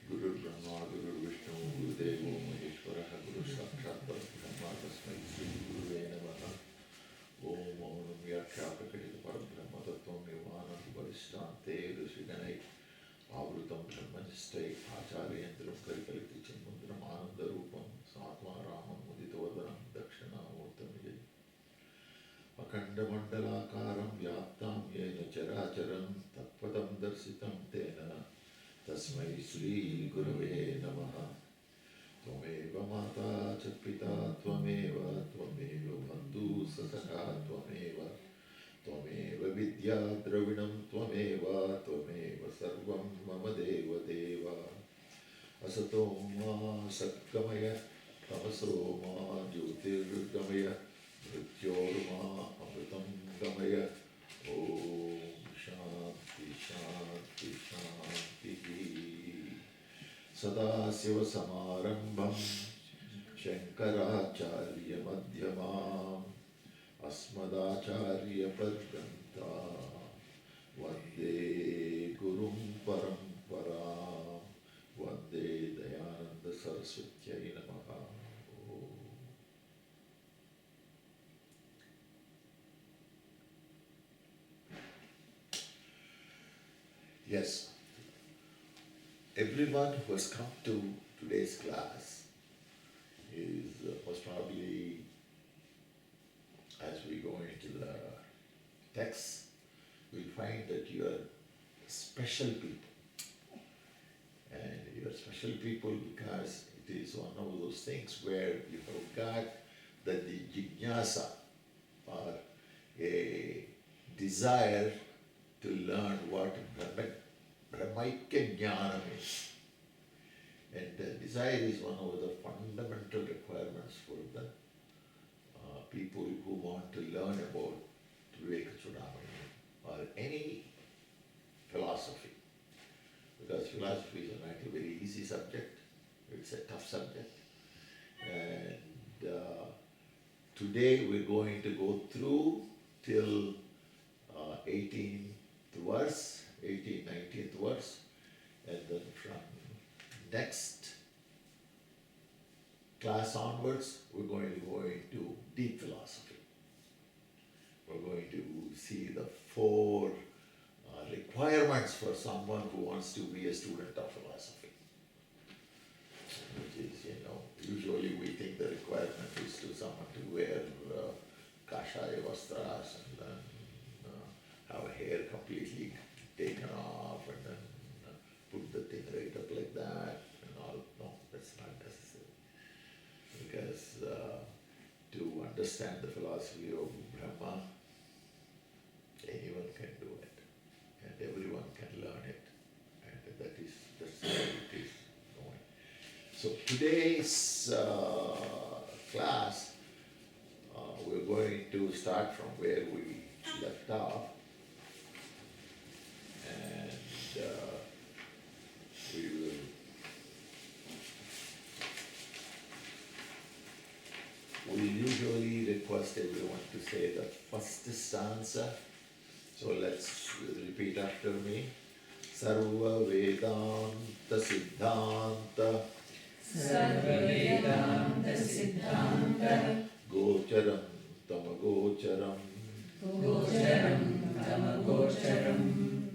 Guru Brahma, Guru Vishnu, Guru Devo Maheshwara, Guru Sakshat Parabrahma, Tasmai Sri Guruve Namaha. Om Om Vyakhyapakadita Parabrahma Tattvam Nirvanam Varishthante Rishiganai Avrutam Brahmanistai Acharyendram Karikalithi Chimmundram Anandarupam Satma Ramam Muditavadanam Dakshinamurtam Jai Akandamandalakaram Vyaptam Yena Characharam Tatpadam Darsitam Tena Tasmai Sri Gurave Namaha. Tvameva Mata cha Pita Tvameva Bandhu Sasaka Tvameva Vidya Dravinam Tvameva Sarvam Mama Deva Deva Asato Ma Satkamaya Tamaso Ma Jyotirgamaya Mrityorma Amritam Gamaya Om Shanti Shanti Shanti Sadasiva Samarambham Shankaracharya Madhyamam Asmadacharya Parganta Vande Gurum Paramparam Vande Dayananda Saraswatyai Namaha. Yes. Everyone who has come to today's class is most probably, as we go into the text, we'll find that you are special people. And you are special people because it is one of those things where you have got that the jignasa or a desire to learn what Brahmaikya Jnanam is. And desire is one of the fundamental requirements for the people who want to learn about Viveka Niridhyasana or any philosophy. Because philosophy is not a very easy subject, it's a tough subject. And today we're going to go through till 18th verse, 18th, 19th verse, and then from next class onwards, we're going to go into deep philosophy. We're going to see the four requirements for someone who wants to be a student of philosophy. Which is, usually we think the requirement is to someone to wear kashaya vastras and then have hair completely taken off and then put the thing right up like that and all. No, that's not necessary. Because to understand the philosophy of Brahma, anyone can do it. And everyone can learn it. And that's how it is going. So today's class, we're going to start from where we left off. And we usually request everyone to say the first stanza. So let's repeat after me. Sarva Vedanta Siddhanta Gocharam Tamagocharam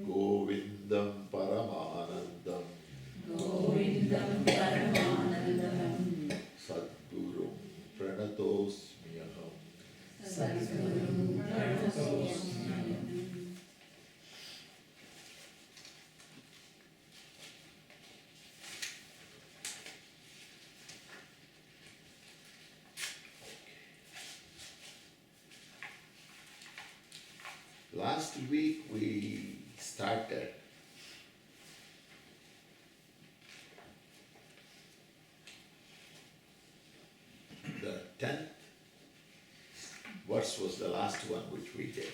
Govindam Paramanandam Sadgurum Pranatosmyaham. Last week we started the 10th verse was the last one which we did.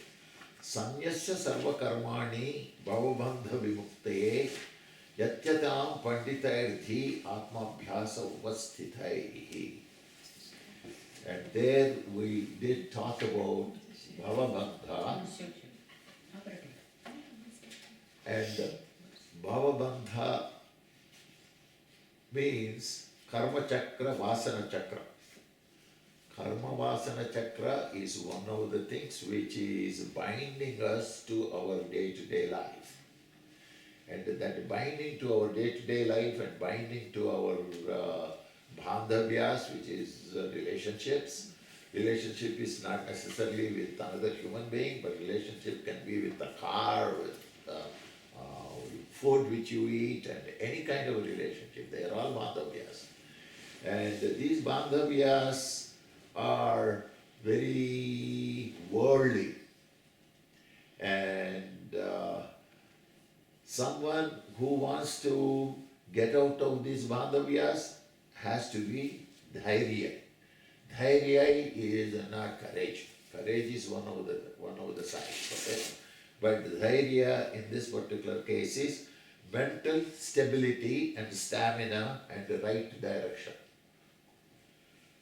Sanyasya sarva karmani bhavabandha vimuktaye yatyatam panditairthi atmabhyasa upasthithai. And there we did talk about bhavabandha. And Bhavabandha means karma chakra, vasana chakra. Karma vasana chakra is one of the things which is binding us to our day-to-day life. And that binding to our day-to-day life and binding to our bandhavyas, which is relationships. Relationship is not necessarily with another human being, but relationship can be with the car, with food which you eat, and any kind of a relationship. They are all bandhavyas. And these bandhavyas are very worldly. And someone who wants to get out of these bandhavyas has to be dhairya. Dhairya is not courage. Courage is one of the sides, okay? But dhairya in this particular case is mental stability and stamina and the right direction.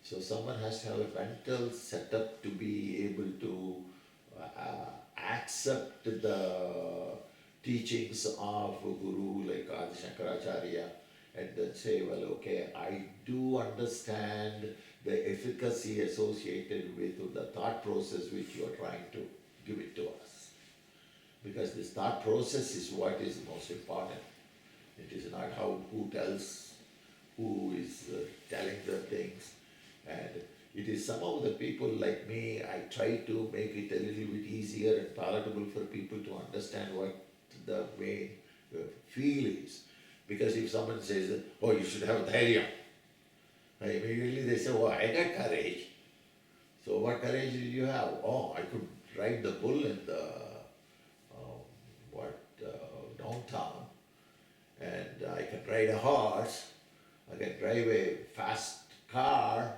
So someone has to have a mental setup to be able to accept the teachings of a guru like Adi Shankaracharya and then say, well, okay, I do understand the efficacy associated with the thought process which you are trying to give it to us. Because this thought process is what is most important. It is not who tells, who is telling the things. And it is some of the people like me, I try to make it a little bit easier and palatable for people to understand what the main feel is. Because if someone says, oh, you should have dhairya, immediately they say, oh, I got courage. So what courage did you have? Oh, I could ride the bull in the downtown, and I can ride a horse, I can drive a fast car.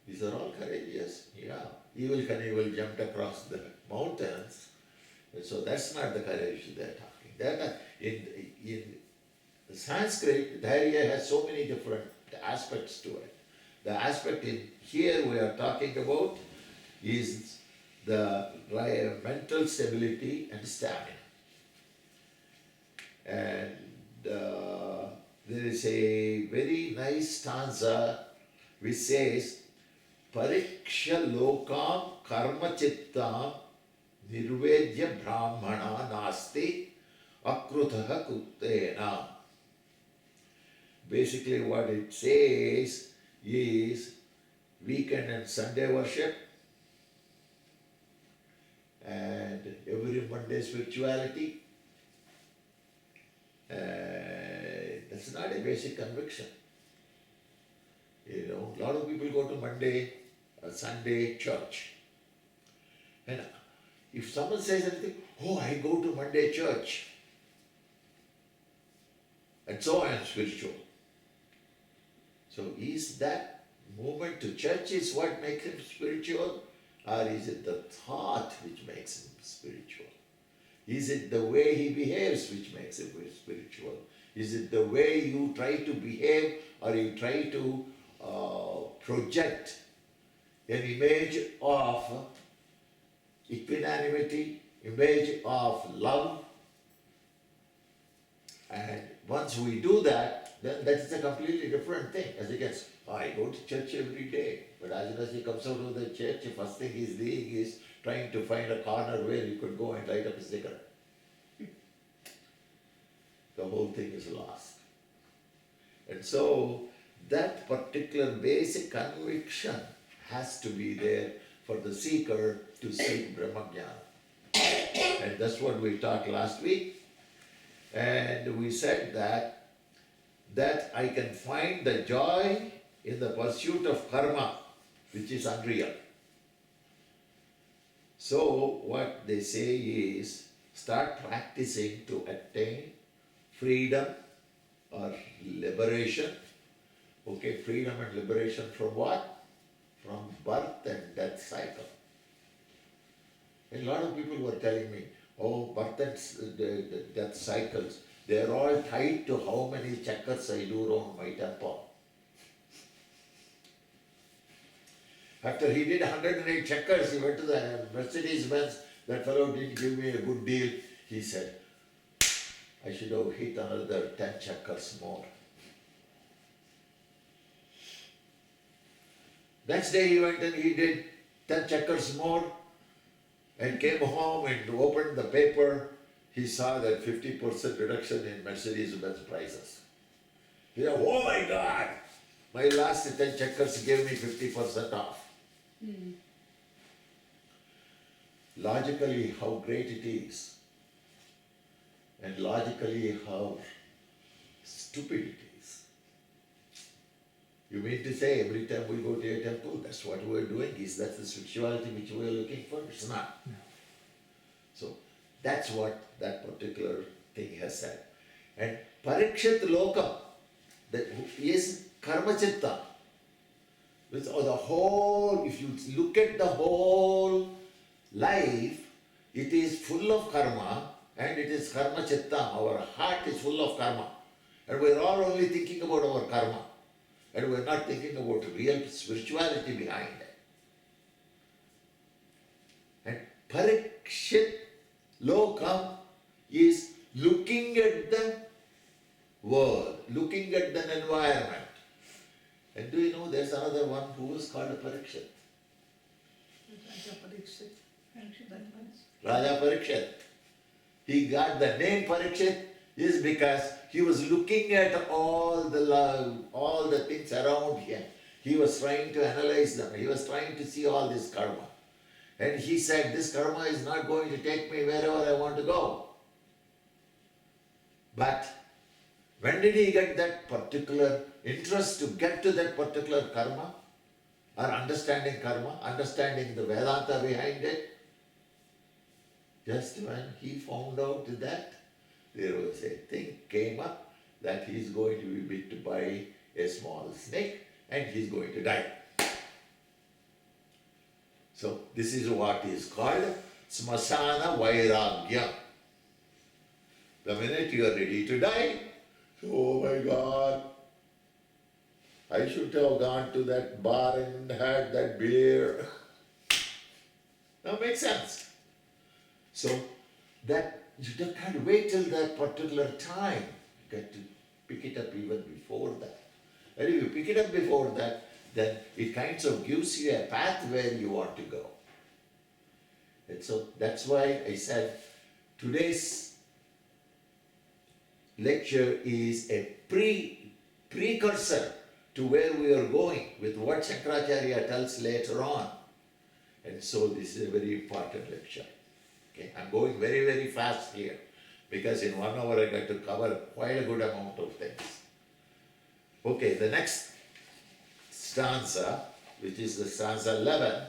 These are all courageous, yeah. Evil Knievel jumped across the mountains, so that's not the courage they're talking. They're not, in Sanskrit, dhairya has so many different aspects to it. The aspect in here we are talking about is the mental stability and stamina. And there is a very nice stanza which says, Pariksha lokam karma chittam nirvedya brahmana nasti akrutaha kuttena. Basically what it says is weekend and Sunday worship and every Monday spirituality. That's not a basic conviction. You know, a lot of people go to Monday, Sunday church. And if someone says anything, oh, I go to Monday church, and so I am spiritual. So is that movement to church is what makes him spiritual? Or is it the thought which makes him spiritual? Is it the way he behaves which makes him spiritual? Is it the way you try to behave or you try to project an image of equanimity, image of love? And once we do that, then that is a completely different thing. As he gets, oh, I go to church every day. But as soon as he comes out of the church, the first thing he's doing is trying to find a corner where he could go and light up a cigarette. The whole thing is lost. And so that particular basic conviction has to be there for the seeker to seek Brahmajnana. And that's what we talked last week. And we said that I can find the joy in the pursuit of karma, which is unreal. So what they say is, start practicing to attain freedom or liberation. Okay, freedom and liberation from what? From birth and death cycle. And a lot of people were telling me, oh, birth and the death cycles, they're all tied to how many chakras I do around my temple. After he did 108 chakras, he went to the Mercedes-Benz. That fellow didn't give me a good deal. He said, I should have hit another 10 chakras more. Next day he went and he did 10 checkers more and came home and opened the paper. He saw that 50% reduction in Mercedes-Benz prices. He said, oh my God, my last 10 checkers gave me 50% off. Logically, how great it is, and logically, how stupid it is. You mean to say every time we go to a temple, that's what we're doing? Is that the spirituality which we're looking for? It's not. No. So that's what that particular thing has said. And Parikshit Lokam, that is Karma Chitta. With the whole, if you look at the whole life, it is full of karma and it is karma chitta. Our heart is full of karma. And we're all only thinking about our karma. And we're not thinking about real spirituality behind it. And Parikshit Lokam is looking at the world, looking at the environment. And do you know there's another one who is called a Parikshit? Raja Parikshit. He got the name Parikshit is because he was looking at all the things around him. He was trying to analyze them. He was trying to see all this karma. And he said, this karma is not going to take me wherever I want to go. But when did he get that particular interest to get to that particular karma? Or understanding karma, understanding the Vedanta behind it? Just when he found out that there was a thing came up that he's going to be bit by a small snake and he's going to die. So this is what is called Smasana Vairagya. The minute you are ready to die, oh my God, I should have gone to that bar and had that beer. Now makes sense. So that you don't have to wait till that particular time. You got to pick it up even before that. And if you pick it up before that, then it kind of gives you a path where you want to go. And so that's why I said today's lecture is a precursor to where we are going with what Shankaracharya tells later on. And so this is a very important lecture. Okay, I'm going very, very fast here because in 1 hour I got to cover quite a good amount of things. Okay, the next stanza, which is the stanza 11.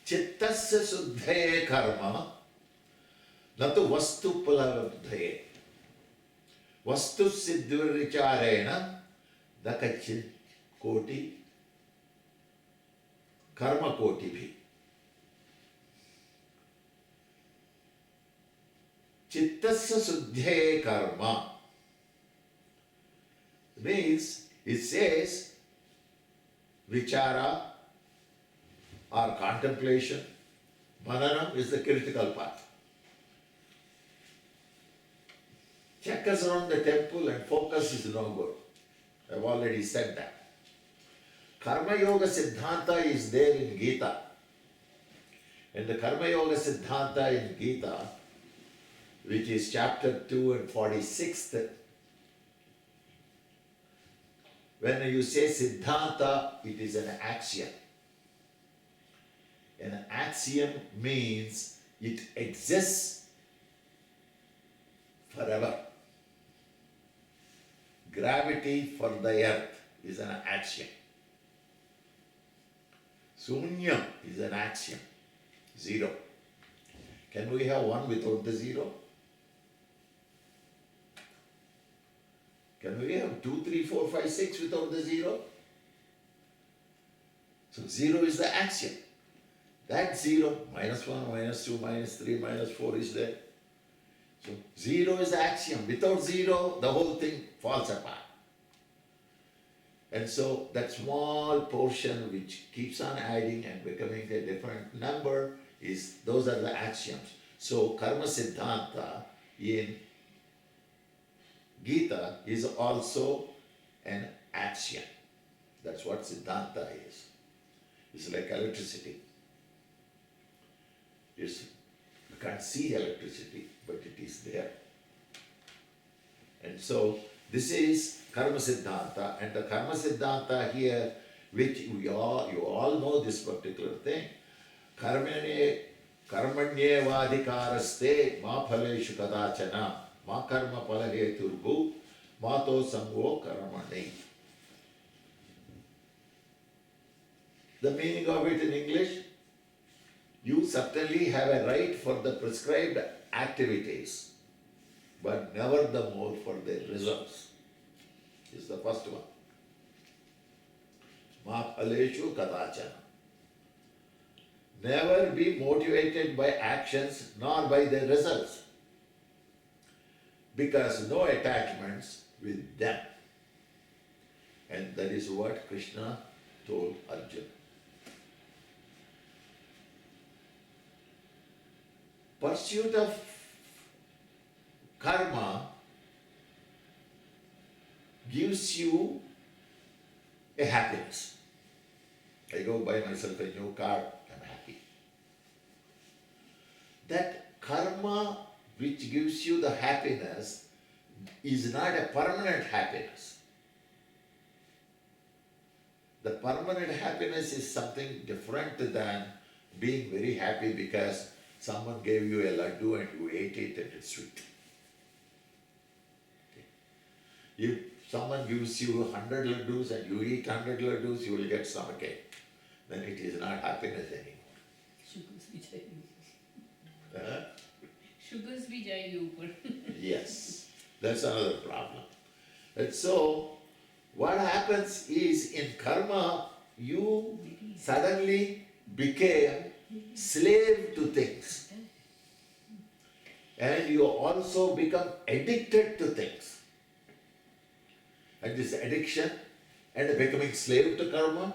Chittasya suddhaye karma natu vastu pulavabdhaye vastu siddhviricharena dakachit koti karma koti bhi. Chittasya suddhaye karma means it says vichara or contemplation. Mananam is the critical part. Checkers around the temple and focus is no good. I've already said that. Karma Yoga Siddhanta is there in Gita. And the Karma Yoga Siddhanta in Gita, which is chapter 2 and 46th, when you say Siddhanta, it is an axiom. An axiom means it exists forever. Gravity for the earth is an axiom. Sunyam is an axiom. Zero. Can we have one without the zero? Can we have 2, 3, 4, 5, 6 without the zero? So zero is the axiom. That zero, minus 1, minus 2, minus 3, minus 4 is there. So zero is the axiom. Without zero, the whole thing falls apart. And so that small portion which keeps on adding and becoming a different number is, those are the axioms. So Karma Siddhanta in Gita is also an axiom. That's what Siddhanta is. It's like electricity. You can't see electricity, but it is there. And so this is Karma Siddhanta, and the Karma Siddhanta here, which you all know this particular thing. Karmanyevadhikaraste ma phaleshu kadachana ma karma phalaheturbu mato samgo karmani. The meaning of it in English, you certainly have a right for the prescribed activities, but never the more for the results. Is the first one. Ma phaleshu kadachana. Never be motivated by actions nor by the results, because no attachments with them. And that is what Krishna told Arjuna. Pursuit of karma gives you a happiness. I go buy myself a new car, I'm happy. That karma which gives you the happiness is not a permanent happiness. The permanent happiness is something different than being very happy because someone gave you a laddu and you ate it and it's sweet. Okay. If someone gives you 100 laddus and you eat 100 laddus, you will get stomachache. Then it is not happiness anymore. Sugars bhi jayegi. Huh? Sugars bhi jayegi upar. Yes, that's another problem. And so, what happens is in karma, you suddenly became slave to things. And you also become addicted to things. And this addiction and becoming slave to karma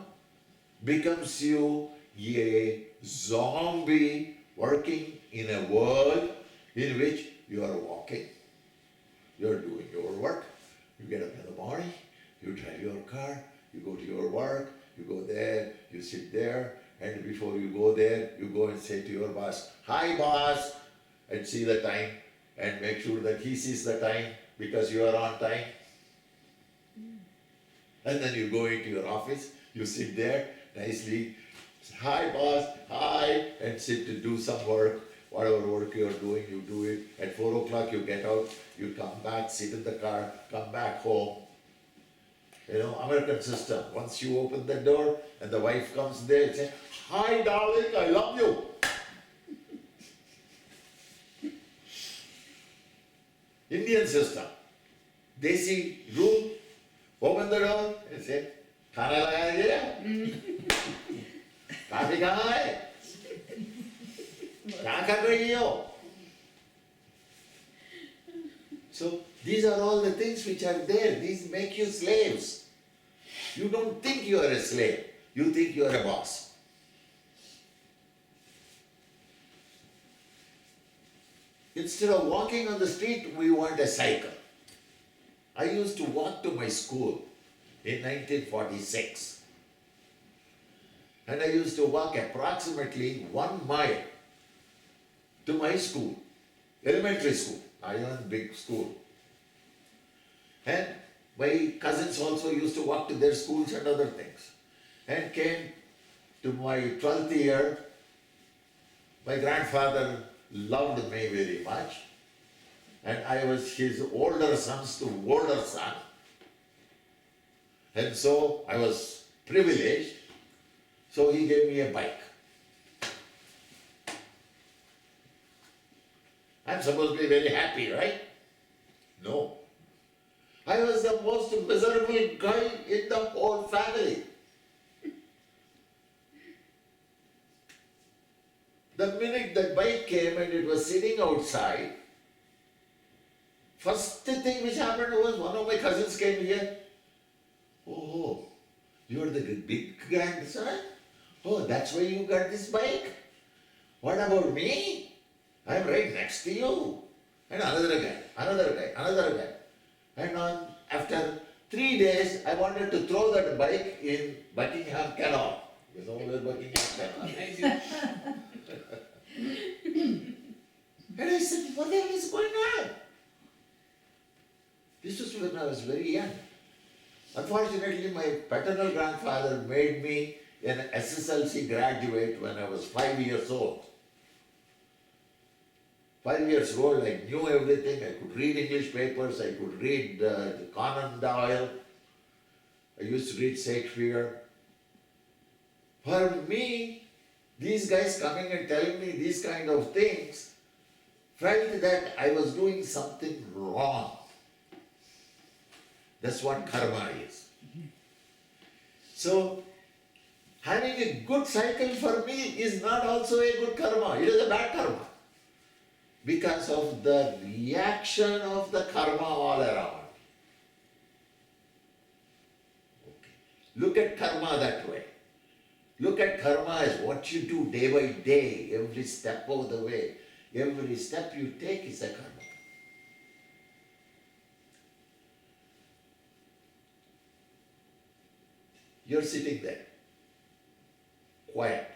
becomes you a zombie working in a world in which you are walking, you are doing your work, you get up in the morning, you drive your car, you go to your work, you go there, you sit there, and before you go there, you go and say to your boss, "Hi boss," and see the time, and make sure that he sees the time because you are on time. And then you go into your office, you sit there nicely, "Hi boss, hi," and sit to do some work. Whatever work you are doing, you do it. At 4 o'clock you get out, you come back, sit in the car, come back home. You know, American system. Once you open the door and the wife comes there and says, "Hi darling, I love you." Indian system. Desi room, open the door and say, "Khana lagaya gaya? Coffee kahan hai? Kya kar rahi ho?" So these are all the things which are there. These make you slaves. You don't think you are a slave. You think you are a boss. Instead of walking on the street, we want a cycle. I used to walk to my school in 1946. And I used to walk approximately 1 mile to my school, elementary school. I was in big school. And my cousins also used to walk to their schools and other things. And came to my 12th year, my grandfather loved me very much. And I was his older son's older son. And so I was privileged. So he gave me a bike. I'm supposed to be very happy, right? No. I was the most miserable guy in the whole family. The minute that bike came and it was sitting outside, first thing which happened was one of my cousins came here. "Oh, you are the big grandson? Oh, that's why you got this bike? What about me? I'm right next to you." And another guy, another guy, another guy. And after 3 days, I wanted to throw that bike in Buckingham Canal. You know where Buckingham Canal is? I do. And I said, what the hell is going on? This was when I was very young. Unfortunately, my paternal grandfather made me an SSLC graduate when I was 5 years old. 5 years old, I knew everything. I could read English papers. I could read the Conan Doyle. I used to read Shakespeare. For me, these guys coming and telling me these kind of things felt that I was doing something wrong. That's what karma is. So, having a good cycle for me is not also a good karma. It is a bad karma. Because of the reaction of the karma all around. Okay. Look at karma that way. Look at karma as what you do day by day, every step of the way. Every step you take is a karma. You're sitting there, quiet.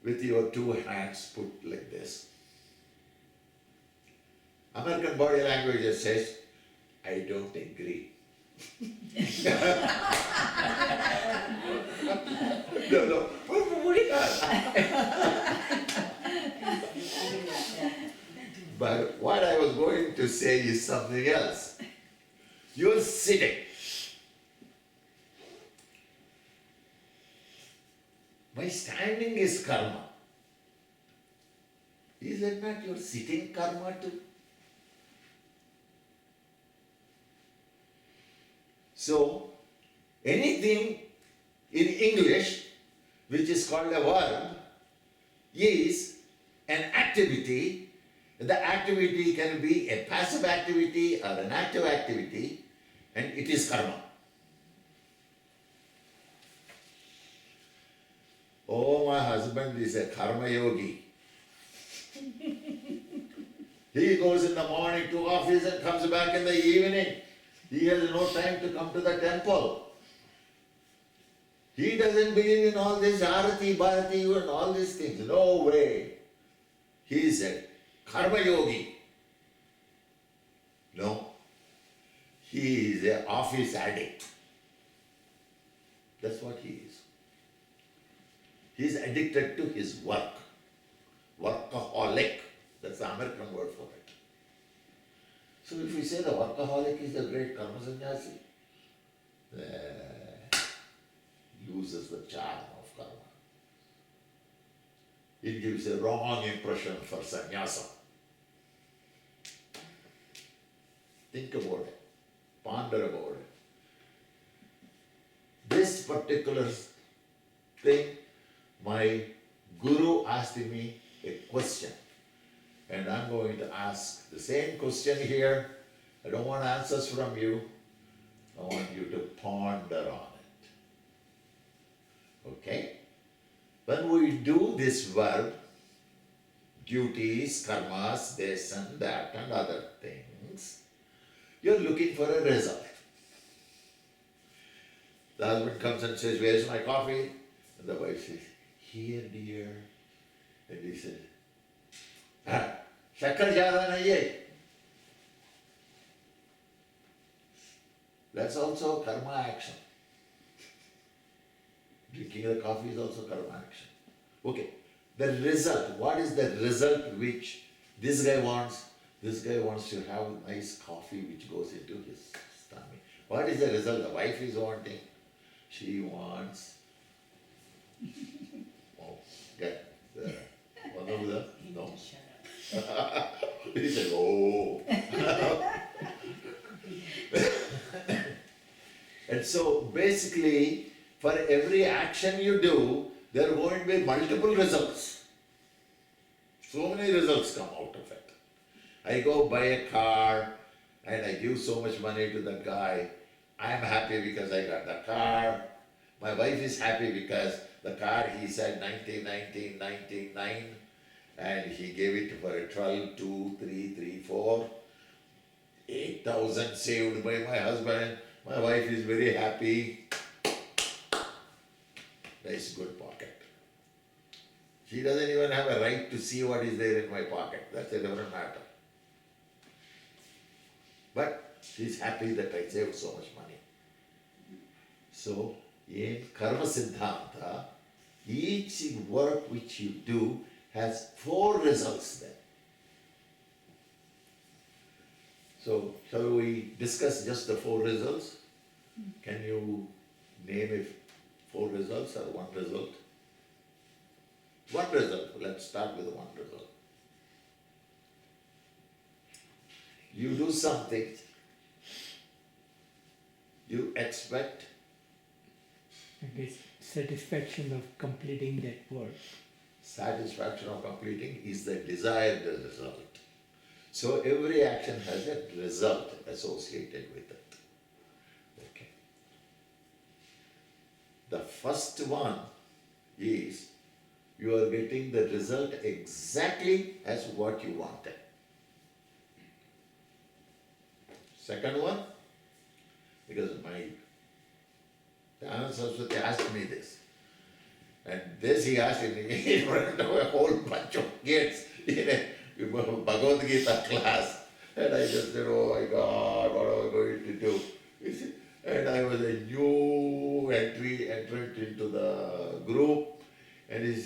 With your two hands put like this. American body language just says, I don't agree. No. But what I was going to say is something else. You're sitting. My standing is karma. Is it not your sitting karma too? So, anything in English which is called a verb is an activity. The activity can be a passive activity or an active activity, and it is karma. Oh, my husband is a karma yogi. He goes in the morning to office and comes back in the evening. He has no time to come to the temple. He doesn't believe in all this arati, bharati and all these things. No way. He is a karma yogi. No. He is an office addict. That's what he is. He is addicted to his work. Workaholic. That's the American word for it. So if we say the workaholic is the great karma sannyasi, loses the charm of karma. It gives a wrong impression for sannyasa. Think about it. Ponder about it. This particular thing, my guru asked me a question. And I'm going to ask the same question here. I don't want answers from you. I want you to ponder on it. Okay? When we do this verb, duties, karmas, this and that and other things, you're looking for a result. The husband comes and says, where's my coffee? And the wife says, here dear. And he says, shakkar zyada nahi hai. That's also karma action. Drinking the coffee is also karma action. Okay, the result, what is the result which this guy wants? This guy wants to have nice coffee which goes into his stomach. What is the result the wife is wanting? She wants, get the, one of the, no. He said, oh. And so basically, for every action you do, there are going to be multiple results. So many results come out of it. I go buy a car and I give so much money to the guy. I'm happy because I got the car. My wife is happy because the car, he said 1999, And he gave it for a 12, 2, 3, 3, 4, 8,000 saved by my husband. My wife is very happy. Nice, good pocket. She doesn't even have a right to see what is there in my pocket. That's a different matter. But she's happy that I saved so much money. So, in Karma Siddhanta, each work which you do has 4 results there. So, shall we discuss just the 4 results? Can you name if 4 results or 1 result? 1 result. Let's start with 1 result. You do something, you expect I guess satisfaction of completing that work. satisfaction of completing is the desired result. So every action has a result associated with it. Okay. The first one is you are getting the result exactly as what you wanted. Second one, because the Anand Saraswati asked me this. And this he asked in front of a whole bunch of kids in a Bhagavad Gita class. And I just said, oh my God, what am I going to do? And I was a new entrant into the group. And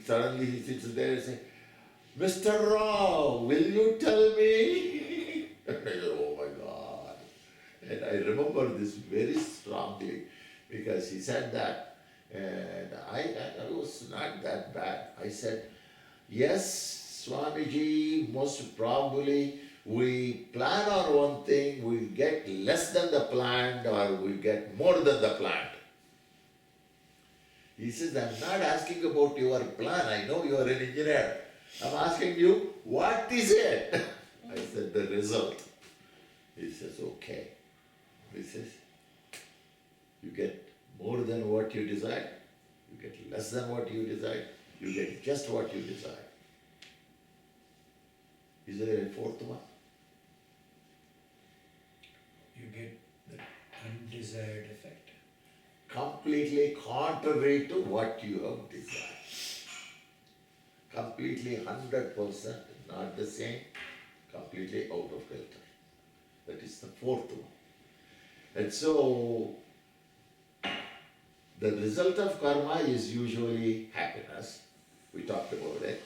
suddenly he sits there and says, Mr. Rao, will you tell me? And I said, oh my God. And I remember this very strongly because he said that. And I was not that bad. I said, yes, Swamiji, most probably we plan on one thing, we get less than the planned or we get more than the planned. He says, I'm not asking about your plan, I know you are an engineer. I'm asking you, what is it? I said, the result. He says, okay. He says, you get more than what you desire, you get less than what you desire, you get just what you desire. Is there a 4th one? You get the undesired effect. Completely contrary to what you have desired. Completely 100% not the same, completely out of kilter. That is the 4th one. And so, the result of karma is usually happiness. We talked about it.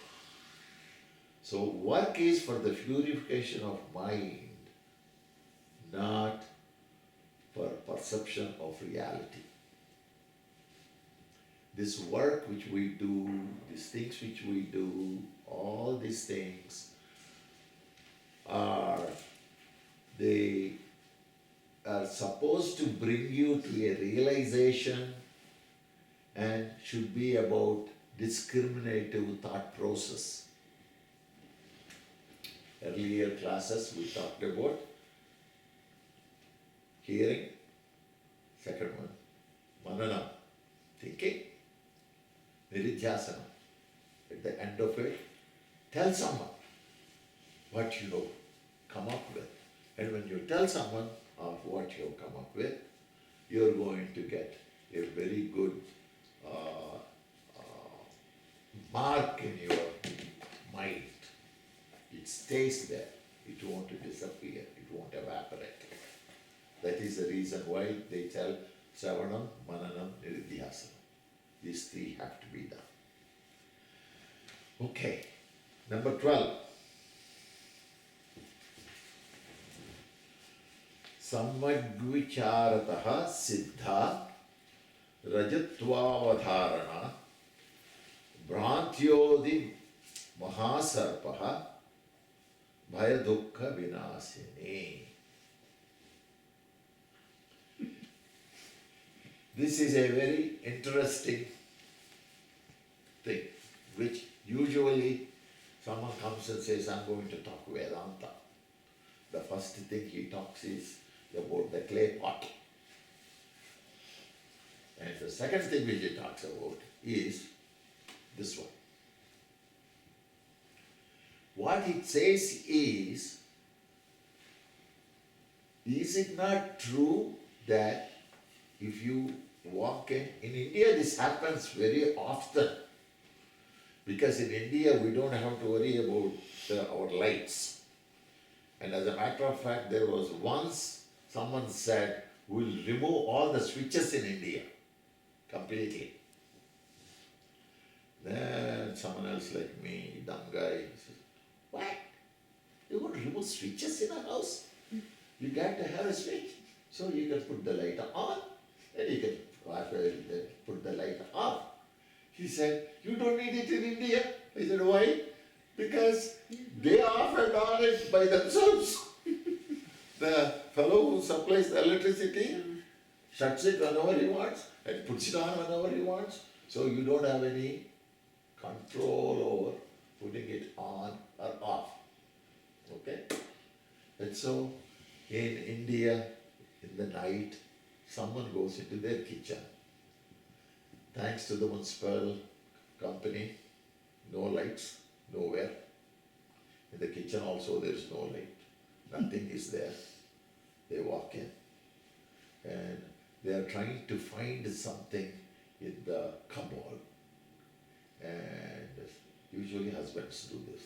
So work is for the purification of mind, not for perception of reality. This work which we do, these things which we do, all these things they are supposed to bring you to a realization and should be about discriminative thought process. Earlier classes we talked about hearing, second one, manana, thinking, niridhyasana. At the end of it, tell someone what you have come up with. And when you tell someone of what you have come up with, you're going to get a very good mark in your mind. It stays there. It won't disappear. It won't evaporate. That is the reason why they tell Savanam, Mananam, Niridhyasana. These 3 have to be done. Okay. Number 12. Sammagvicharataha siddha rajatvavadharana bhrantyodi mahasarpaha bhayadukha vinasini. This is a very interesting thing, which usually someone comes and says, I'm going to talk Vedanta. The first thing he talks is about the clay pot. And the second thing which he talks about is this one. what it says is it not true that if you walk in India this happens very often, because in India we don't have to worry about our lights. And as a matter of fact, there was once someone said, we'll remove all the switches in India completely. Then someone else like me, dumb guy, says, what? You want to remove switches in a house? You got to have a switch. So you can put the light on, and you can put the light off. He said, you don't need it in India. I said, why? Because they off and on it by themselves. The fellow who supplies the electricity shuts it whenever he wants and puts it on whenever he wants. So you don't have any control over putting it on or off. Okay? And so in India, in the night, someone goes into their kitchen. Thanks to the municipal company, no lights, nowhere. In the kitchen also there is no light. Nothing is there. They walk in and they are trying to find something in the cupboard. And usually husbands do this.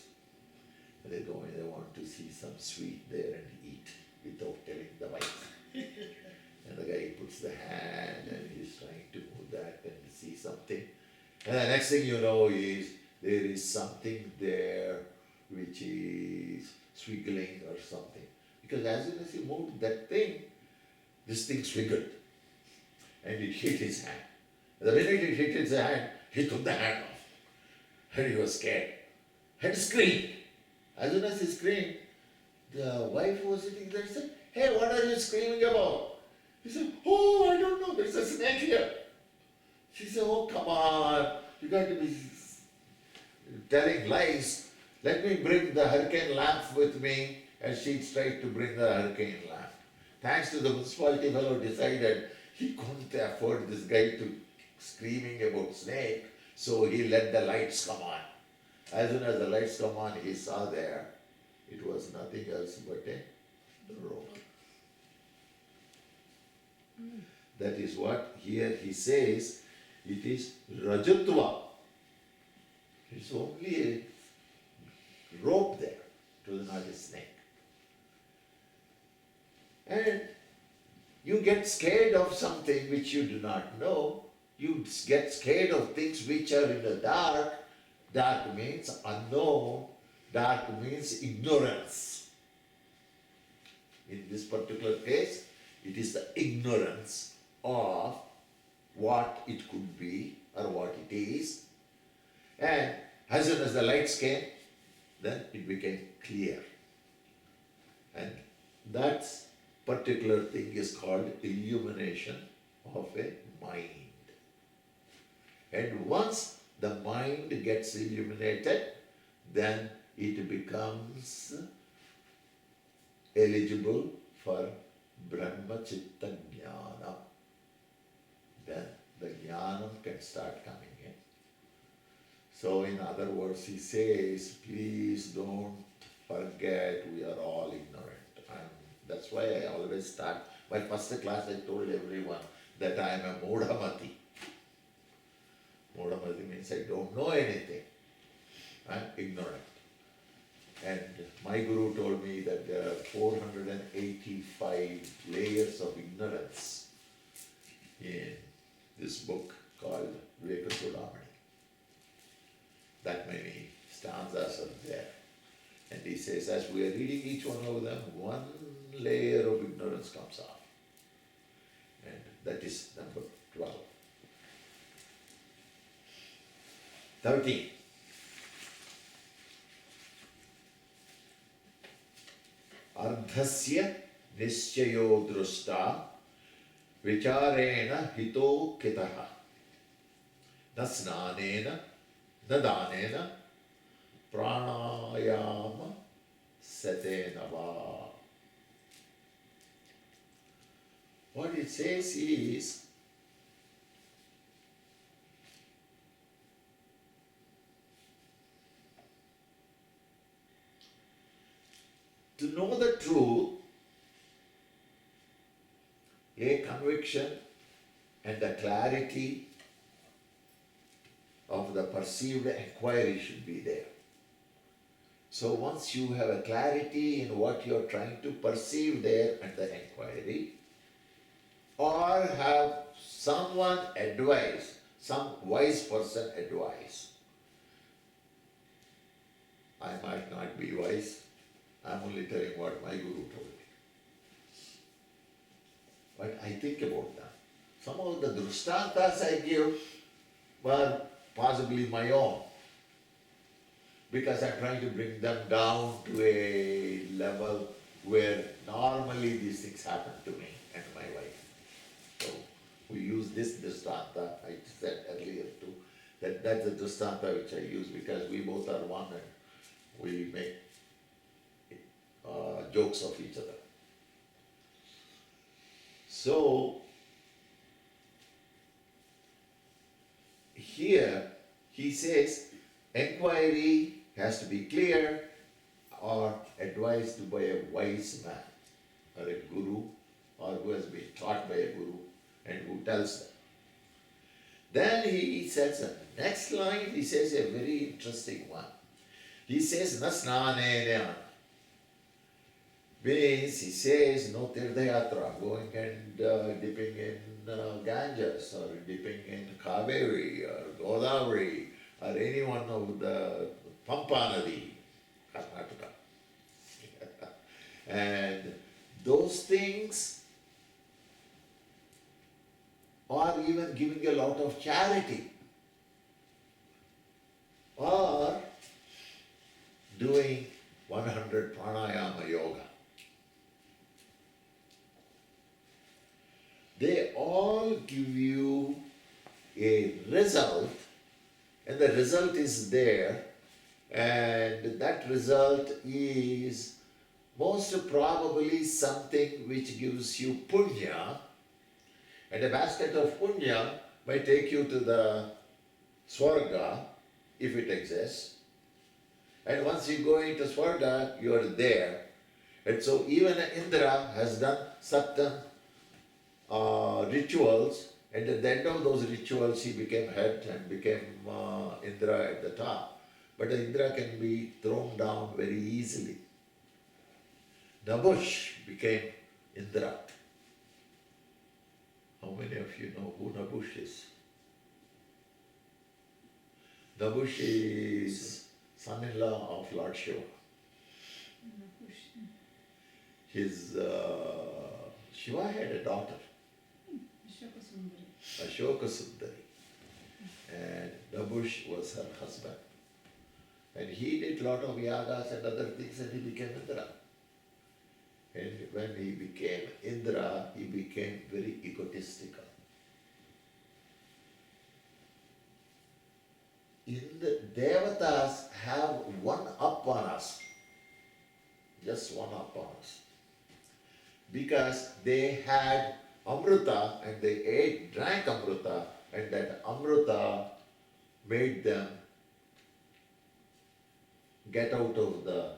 And they go in, they want to see some sweet there and eat without telling the wife. And the guy puts the hand and he's trying to move that and see something. And the next thing you know is there is something there which is swiggling or something. Because as soon as he moved that thing, this thing swiggled. And it hit his hand. And the minute it hit his hand, he took the hand off. And he was scared. And screamed. As soon as he screamed, the wife who was sitting there said, hey, what are you screaming about? He said, oh, I don't know, there's a snake here. She said, oh, come on, you got to be telling lies. Let me bring the hurricane lamp with me. And she tried to bring the hurricane lamp. Thanks to the municipality fellow decided he couldn't afford this guy to screaming about snake, so he let the lights come on. As soon as the lights come on, he saw there, it was nothing else but a rope. That is what here he says, it is Rajatva. It's only a rope there, it was not a snake. And you get scared of something which you do not know. You get scared of things which are in the dark. Dark means unknown. Dark means ignorance. In this particular case, it is the ignorance of what it could be or what it is. And as soon as the lights came, then it became clear. And that particular thing is called illumination of a mind. And once the mind gets illuminated, then it becomes eligible for Brahma Chitta Jnana. Then the Jnanam can start coming in. So in other words, he says, please don't forget we are all ignorant. That's why I always start. My first class I told everyone that I am a Modhamati. Modhamati means I don't know anything. I am ignorant. And my guru told me that there are 485 layers of ignorance in this book called Viveka Niridhyasana. That many stanzas are there. And he says, as we are reading each one of them, one layer of ignorance comes off. And that is number 12. 13. Ardhasya nischayo drusta vicharena hito kitaha na snanena na danena pranayama satena va. What it says is, To know the truth, a conviction and the clarity of the perceived inquiry should be there. So once you have a clarity in what you're trying to perceive there and the inquiry, or have someone advise, some wise person advise. I might not be wise, I'm only telling what my guru told me. But I think about that. Some of the drishtantas I give were possibly my own, because I'm trying to bring them down to a level where normally these things happen to me and my wife. So we use this drishtanta, I said earlier too, that's the drishtanta which I use because we both are one and we make jokes of each other. So here he says inquiry has to be clear or advised by a wise man or a guru or who has been taught by a guru and who tells them. Then he says, the next line he says a very interesting one. He says, na snanena. Means he says no tirthayatra, going and dipping in Ganges or dipping in Kaveri or Godavari or any one of the Pampa Nadi, Karnataka. And those things, or even giving a lot of charity, or doing 100 pranayama yoga. They all give you a result, and the result is there, and that result is most probably something which gives you punya, and a basket of punya might take you to the swarga, if it exists, and once you go into swarga, you are there. And so even Indra has done certain rituals, and at the end of those rituals he became head and became Indra at the top. But the Indra can be thrown down very easily. Nabush became Indra. How many of you know who Nabush is? Nabush is son-in-law of Lord Shiva. His Shiva had a daughter, Ashoka Sundari, and Nabush was her husband. And he did lot of yagas and other things and he became Indra. And when he became Indra, he became very egotistical. The Devatas have one up on us, just one up on us. Because they had Amrita and they drank Amrita, and that Amrita made them get out of the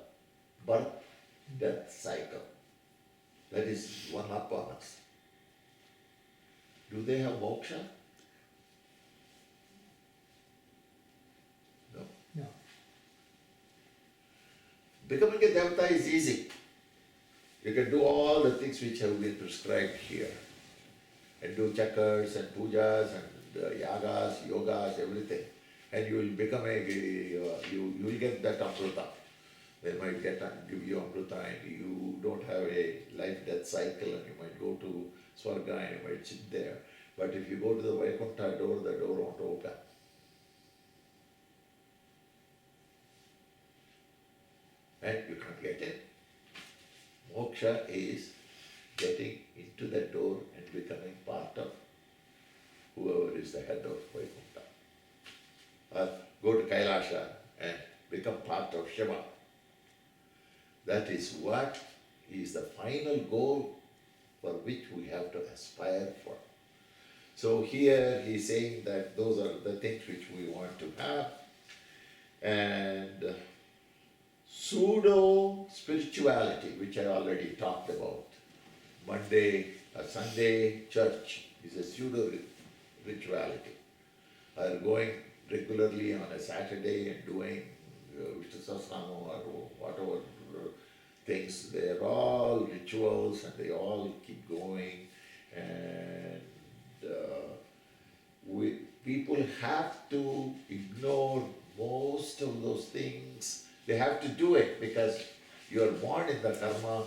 birth-death cycle. That is one up on us. Do they have moksha? No. No. Becoming a devata is easy. You can do all the things which have been prescribed here. And do chakras and pujas and yagas, yogas, everything. And you will become you will get that amrita. They might give you amrita and you don't have a life-death cycle and you might go to Swarga and you might sit there. But if you go to the Vaikuntha door, the door won't open. And you can't get in. Moksha is getting into the door and becoming part of whoever is the head of Vaikuntha. Or go to Kailasha and become part of Shiva. That is what is the final goal for which we have to aspire for. So here he is saying that those are the things which we want to have. And pseudo spirituality, which I already talked about. Sunday church is a pseudo rituality. Or going regularly on a Saturday and doing Vishnu Sahasranam or whatever things, they're all rituals and they all keep going. And people have to ignore most of those things. They have to do it because you are born in the karma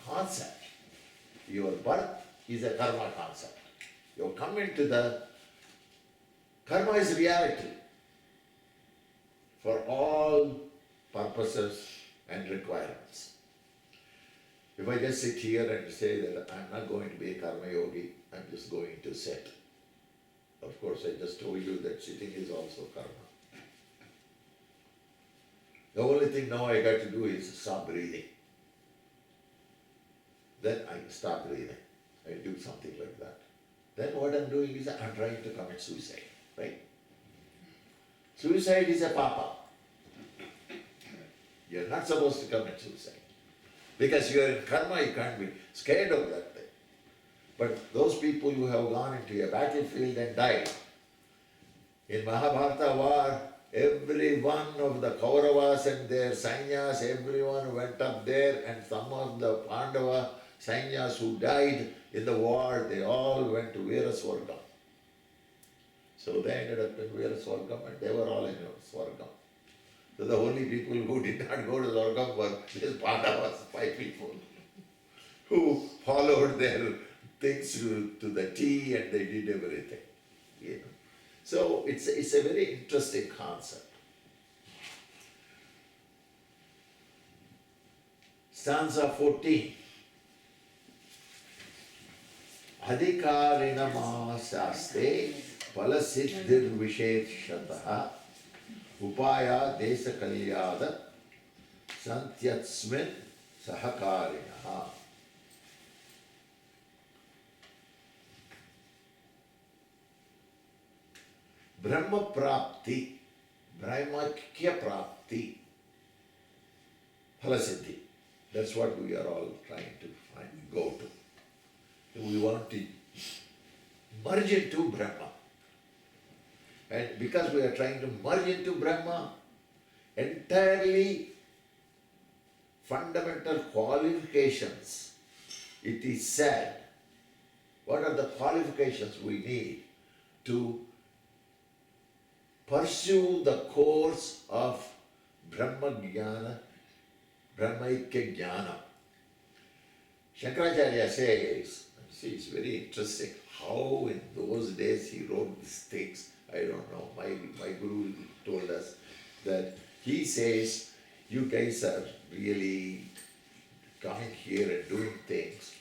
concept. Your birth is a karma concept. You come into the karma is reality for all purposes and requirements. If I just sit here and say that I'm not going to be a karma yogi, I'm just going to sit. Of course, I just told you that sitting is also karma. The only thing now I got to do is stop breathing. Then I stop breathing. I do something like that. Then what I'm doing is I'm trying to commit suicide, right? Suicide is a papa. You're not supposed to commit suicide. Because you are in karma, you can't be scared of that thing. But those people who have gone into a battlefield and died, in Mahabharata war, every one of the Kauravas and their Sainyas, everyone went up there, and some of the Pandava Sainyas who died in the war, they all went to Veeraswargam. So they ended up in Veeraswargam and they were all in Swargam. So the only people who did not go to Swargam were these Pandavas, 5 people, who followed their things to the T and they did everything. You know. So it's a very interesting concept. Stanza 14. Adhikarinama shaste palasiddhir visheshataha upaya desa kalyada santyatsmin sahakarinaha. Brahma prapti, Brahmakya prapti, phalasiddhi. That's what we are all trying to go to. We want to merge into Brahma. And because we are trying to merge into Brahma, entirely fundamental qualifications, it is said, what are the qualifications we need to pursue the course of Brahma Jnana, Brahmaikya Jnana. Shankaracharya says, see, it's very interesting how in those days he wrote these things. I don't know, my guru told us that he says, you guys are really coming here and doing things.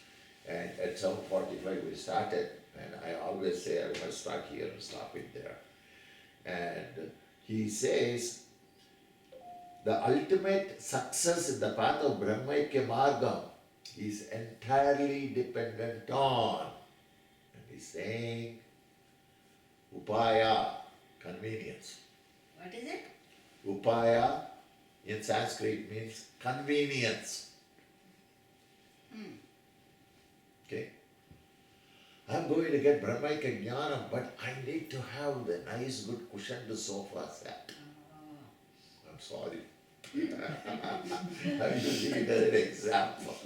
And at 7:45 we started, and I always say I must start here and stop it there. And he says, the ultimate success in the path of Brahmaikya Margam is entirely dependent on, and he's saying, upaya, convenience. What is it? Upaya in Sanskrit means convenience. Okay? I'm going to get Brahmaikya Jnana, but I need to have the nice, good cushioned sofa set. I'm sorry. I'm using it as an example.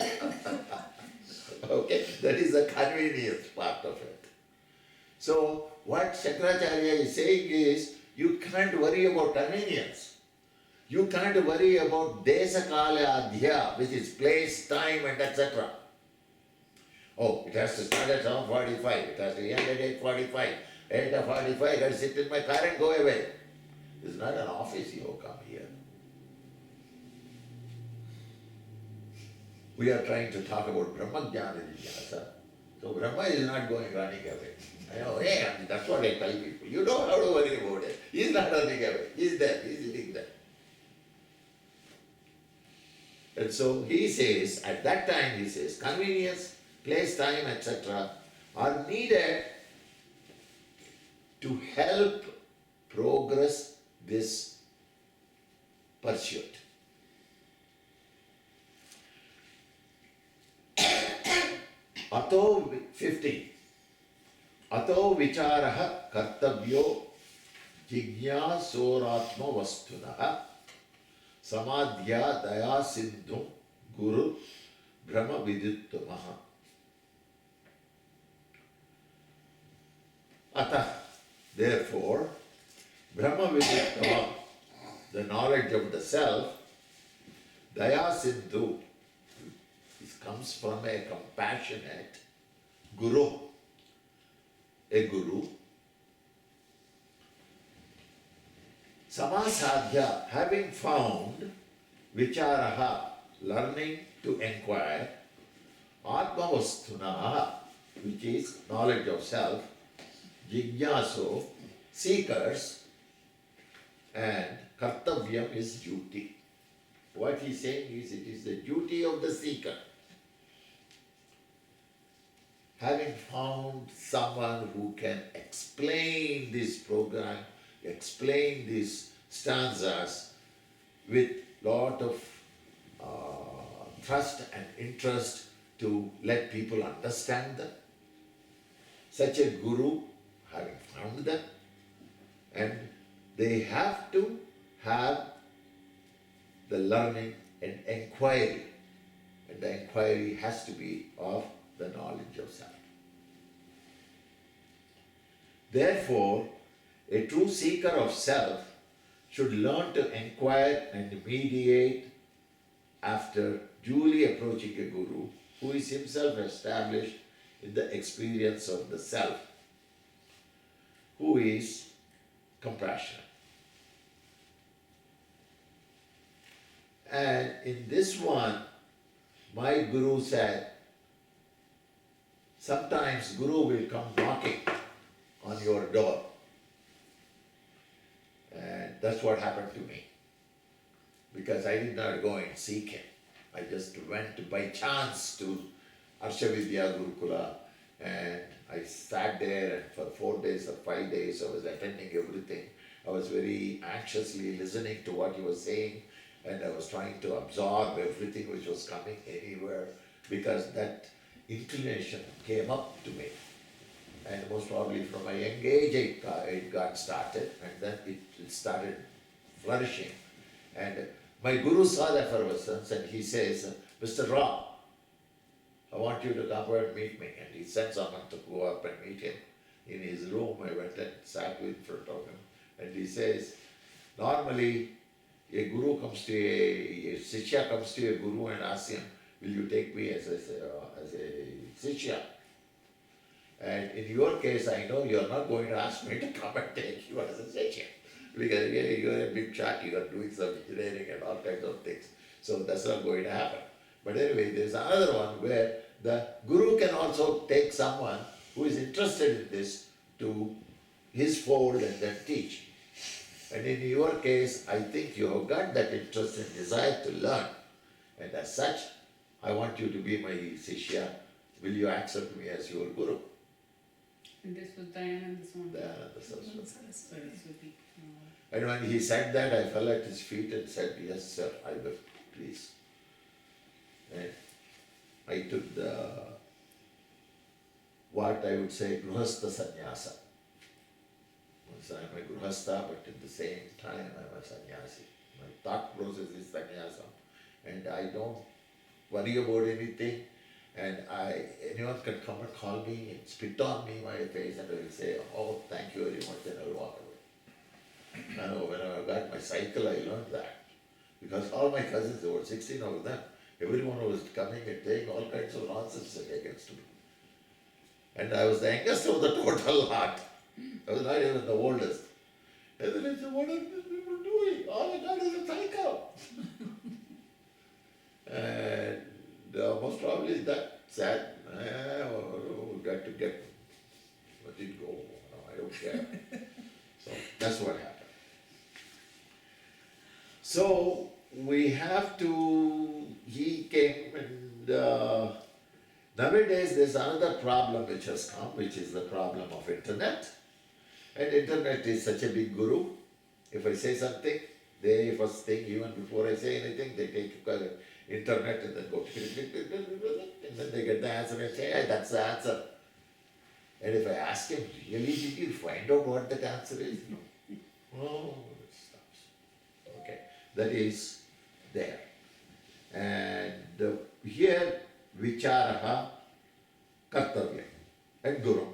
Okay? That is the convenience part of it. So, what Shankaracharya is saying is, you can't worry about convenience. You can't worry about desa kala adhya, which is place, time, and etc. Oh, it has to start at 7:45, it has to end at 8:45. 8:45, I got to sit in my car and go away. It's not an office, you come here. We are trying to talk about Brahma Jnana Jigyasa. So Brahma is not going running away. I know, hey, that's what I tell people. You don't have to worry about it. He's not running away. He's there, he's sitting there. And so he says, at that time he says, convenience, place, time, etc. are needed to help progress this pursuit. Ato 15. Ato vicharaha kartavyo jignasoratma vastunaha samadhya daya sindhu guru brahma viduttamaha. Atah, therefore, Brahma Viduttama, the knowledge of the self, Daya Sindhu, this comes from a compassionate guru, a guru. Samasadhya, having found vicharaha, learning to inquire, atmavastuna, which is knowledge of self, jignaso, seekers, and kartavyam is duty. What he's saying is it is the duty of the seeker. Having found someone who can explain this program, explain these stanzas with lot of trust and interest to let people understand them. Such a guru, having found them, and they have to have the learning and inquiry, and the inquiry has to be of the knowledge of self. Therefore, a true seeker of self should learn to inquire and mediate after duly approaching a guru who is himself established in the experience of the self, who is compassionate. And in this one, my guru said, sometimes guru will come knocking on your door. And that's what happened to me. Because I did not go and seek him. I just went by chance to Arshavidya Gurukula, and I sat there, and for 4 days or 5 days I was attending everything. I was very anxiously listening to what he was saying, and I was trying to absorb everything which was coming anywhere, because that inclination came up to me. And most probably from a young age it got started, and then it started flourishing. And my guru saw the effervescence, and he says, Mr. Rao, I want you to come and meet me. And he sent someone to go up and meet him in his room. I went and sat in front of him, and he says, normally a guru comes to a shishya comes to a guru and asks him, will you take me as a shishya? And in your case, I know you are not going to ask me to come and take you as a shishya, because you are a big shot, you are doing some engineering and all kinds of things. So that's not going to happen. But anyway, there is another one where the guru can also take someone who is interested in this to his fold and then teach. And in your case, I think you have got that interest and desire to learn. And as such, I want you to be my shishya. Will you accept me as your guru? And this was Dayananda Swami. Dayananda Saraswati. Saraswati. And when he said that, I fell at his feet and said, yes, sir, I will, please. And I took what I would say, Gruhastha Sannyasa. So I'm a Gruhastha, but at the same time I'm a sannyasi. My thought process is sannyasa. And I don't worry about anything. And anyone can come and call me and spit on me my face, and I will say, oh, thank you very much, and I will walk away. Now, when I got my cycle, I learned that. Because all my cousins, there were 16 of them, everyone was coming and saying all kinds of nonsense against me. And I was the youngest of the total lot. I was not even the oldest. And then I said, what are these people doing? All I got is a cycle. And most probably that sad. We got to get, let it go. No, I don't care. So that's what happened. So we have to, he came, and nowadays there's another problem which has come, which is the problem of internet. And internet is such a big guru. If I say something, They first thing, even before I say anything, they take internet and then go click, click, click, click, click, click, and then they get the answer and say, hey, that's the answer. And if I ask him, really, did you find out what that answer is? No. Oh, it stops. Okay, that is there. And here, vicharaha kartavya and guru.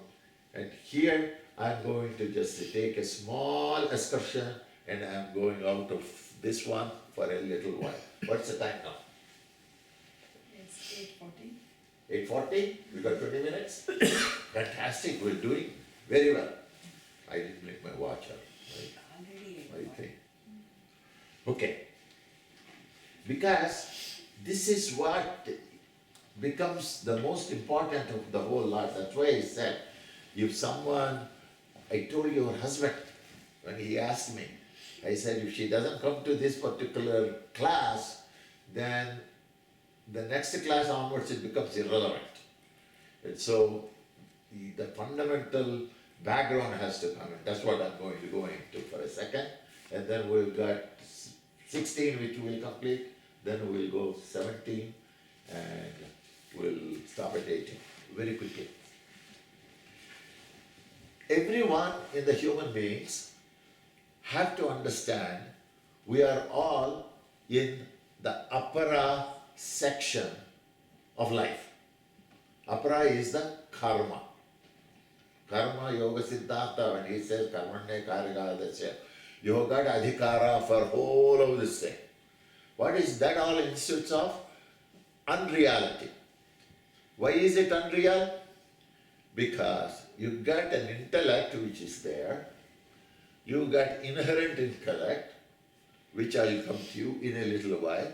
And here, I'm going to just take a small excursion and I'm going out of this one for a little while. What's the time now? It's 8:40. 8:40? We got 20 minutes? Fantastic, we're doing very well. I didn't make my watch up. Already I 8:40. think. Okay. Because this is what becomes the most important of the whole lot. That's why I said, if someone, I told your husband, when he asked me, I said, if she doesn't come to this particular class, then the next class onwards it becomes irrelevant. And so the fundamental background has to come in. That's what I'm going to go into for a second. And then we've got 16 which we'll complete, then we'll go 17 and we'll stop at 18 very quickly. Everyone in the human beings have to understand we are all in the apara section of life. Apara is the karma. Karma yoga siddhanta, when he says karmanye karyagadasya, you got adhikara for whole of this thing. What is that all instance of? Unreality. Why is it unreal? Because you got an intellect which is there, you got inherent intellect, which I will come to you in a little while.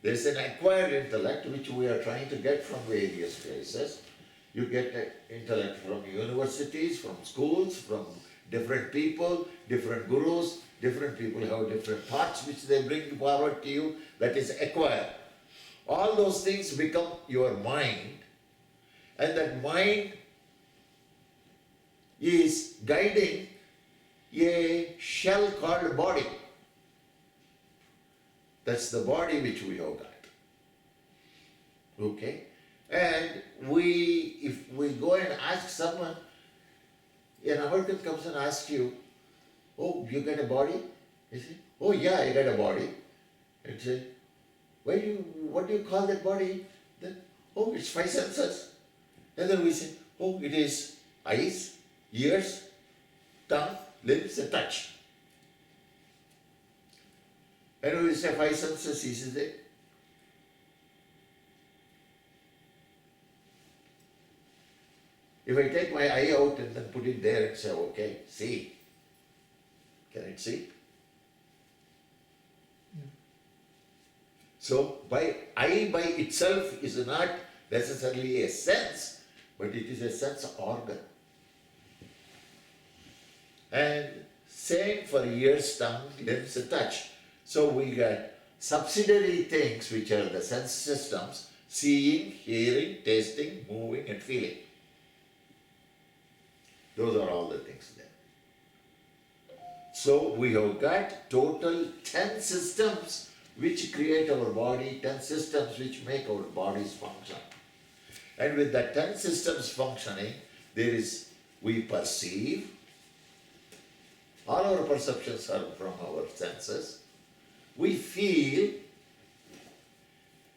There's an acquired intellect which we are trying to get from various places. You get an intellect from universities, from schools, from different people, different gurus, different people have different thoughts which they bring forward to you, that is acquired. All those things become your mind, and that mind is guiding a shell called body. That's the body which we have got. Okay? And if we go and ask someone, an American comes and asks you, oh, you got a body? You say, oh yeah, I got a body. And say, what do you call that body? Then, oh, it's 5 senses. And then we say, oh, it is eyes, ears, tongue, lips, and touch. And we say 5 senses, is it? If I take my eye out and then put it there and say, okay, see. Can it see? So, eye by itself is not necessarily a sense, but it is a sense organ. And same for ears, tongue, lips, and touch. So we got subsidiary things which are the sense systems: seeing, hearing, tasting, moving, and feeling. Those are all the things there. So we have got total 10 systems which create our body, 10 systems which make our bodies function. And with that 10 systems functioning, we perceive. All our perceptions are from our senses. We feel